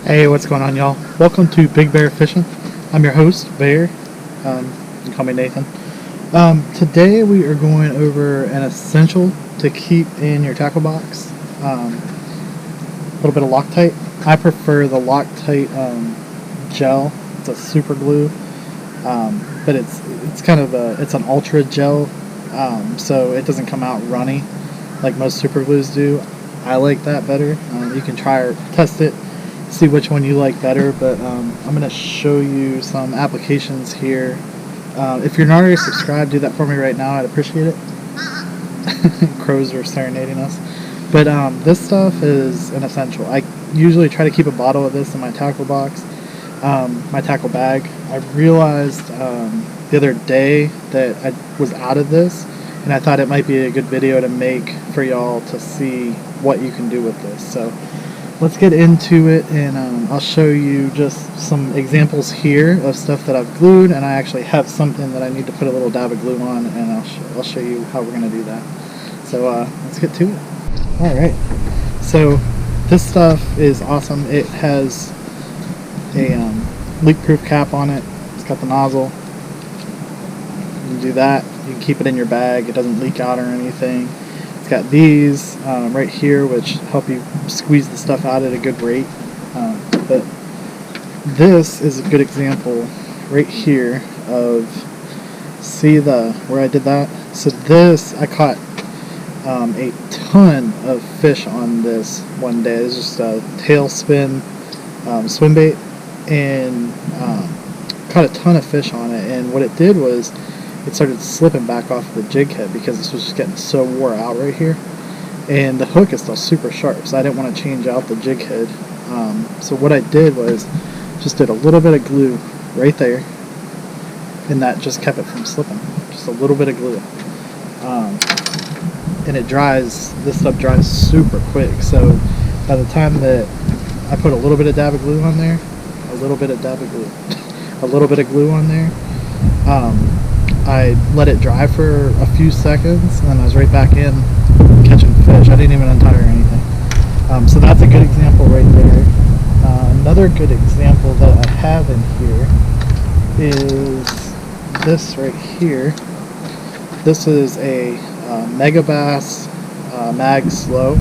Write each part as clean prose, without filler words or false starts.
Hey, what's going on, y'all? Welcome to Big Bear Fishing. I'm your host, Bear. You can call me Nathan. Today we are going over an essential to keep in your tackle box. A little bit of Loctite. I prefer the Loctite gel. It's a super glue, but it's kind of it's an ultra gel, so it doesn't come out runny like most super glues do. I like that better. You can try or test it, see which one you like better, but I'm going to show you some applications here. If you're not already subscribed, do that for me right now. I'd appreciate it. Crows are serenading us. But this stuff is an essential. I usually try to keep a bottle of this in my tackle box, my tackle bag. I realized the other day that I was out of this, and I thought it might be a good video to make for y'all to see what you can do with this. So let's get into it, and I'll show you just some examples here of stuff that I've glued, and I actually have something that I need to put a little dab of glue on, and I'll show you how we're going to do that. So let's get to it. Alright, so this stuff is awesome. It has a leak-proof cap on it. It's got the nozzle. You can do that. You can keep it in your bag. It doesn't leak out or anything. It's got these right here, which help you squeeze the stuff out at a good rate. But this is a good example right here of, see where I did that? So this, I caught a ton of fish on this one day. It was just a tailspin swim bait, and caught a ton of fish on it. And what it did was it started slipping back off the jig head because this was just getting so wore out right here. And the hook is still super sharp, so I didn't want to change out the jig head. So what I did was just did a little bit of glue right there, and that just kept it from slipping. Just a little bit of glue. And it dries, this stuff dries super quick, so by the time that I put a little bit of dab of glue on there, a little bit of glue on there, I let it dry for a few seconds, and then I was right back in catching fish. I didn't even untie or anything. So that's a good example right there. Another good example that I have in here is this right here. This is a Megabass Mag Slow,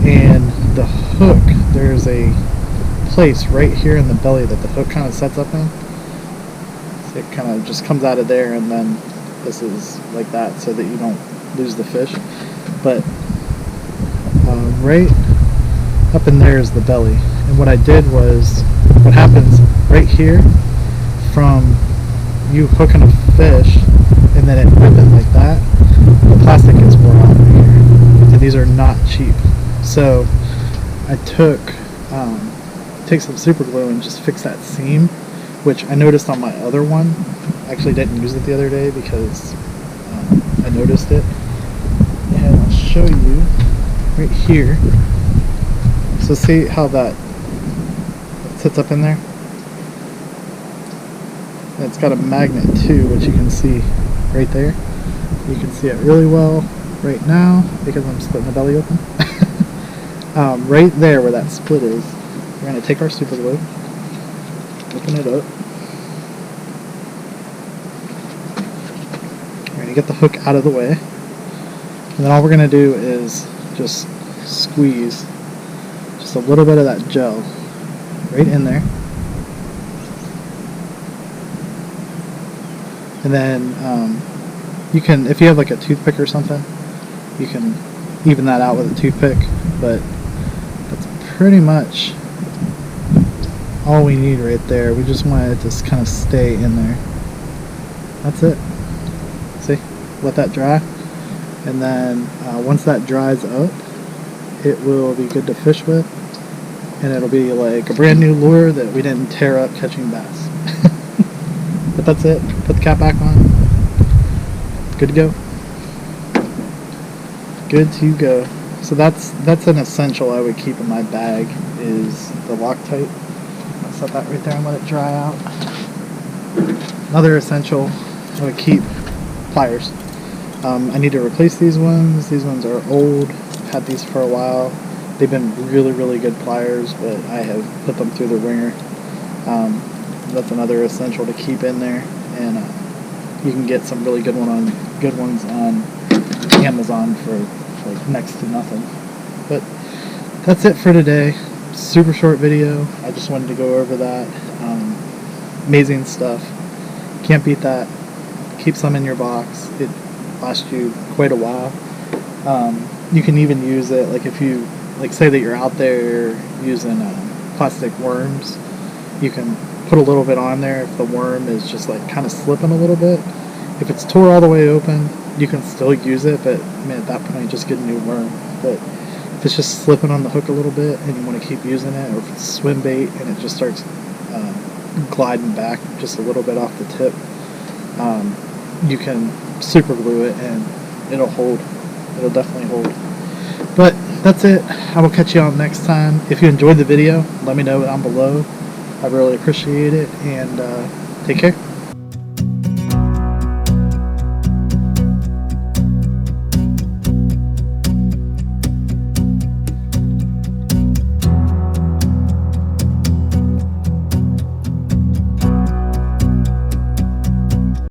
and the hook, there's a place right here in the belly that the hook kind of sets up in. So it kind of just comes out of there, and then this is like that so that you don't lose the fish. But right up in there is the belly, and what I did was, what happens right here from you hooking a fish and then it ripping like that, the plastic is worn out right here, and these are not cheap. So I take some super glue and just fix that seam, which I noticed on my other one. I actually didn't use it the other day because I noticed it, and I'll show you right here. So see how that sits up in there? And it's got a magnet too, which you can see right there. You can see it really well right now because I'm splitting the belly open. Right there where that split is, we're going to take our super glue, open it up. We're going to get the hook out of the way, and then all we're going to do is just squeeze just a little bit of that gel right in there. And then you can, if you have like a toothpick or something, you can even that out with a toothpick, but that's pretty much all we need right there. We just want it to kind of stay in there. That's it. See? Let that dry. And then once that dries up, it will be good to fish with, and it'll be like a brand new lure that we didn't tear up catching bass. But that's it. Put the cap back on. Good to go. Good to go. So that's an essential I would keep in my bag, is the Loctite. I'll set that right there and let it dry out. Another essential I would keep, pliers. I need to replace these ones. These ones are old. I've had these for a while. They've been really good pliers, but I have put them through the ringer. That's another essential to keep in there, and you can get some really good ones on Amazon for like next to nothing. But that's it for today. Super short video. I just wanted to go over that. Amazing stuff. Can't beat that. Keep some in your box. It lasts you quite a while. You can even use it like if you say that you're out there using plastic worms. You can put a little bit on there if the worm is just like kind of slipping a little bit. If it's tore all the way open, you can still use it, but I mean at that point just get a new worm. But if it's just slipping on the hook a little bit and you want to keep using it, or if it's swim bait and it just starts gliding back just a little bit off the tip, you can super glue it and it'll hold. It'll definitely hold. But that's it. I will catch you on next time. If you enjoyed the video, let me know down below. I really appreciate it, and take care.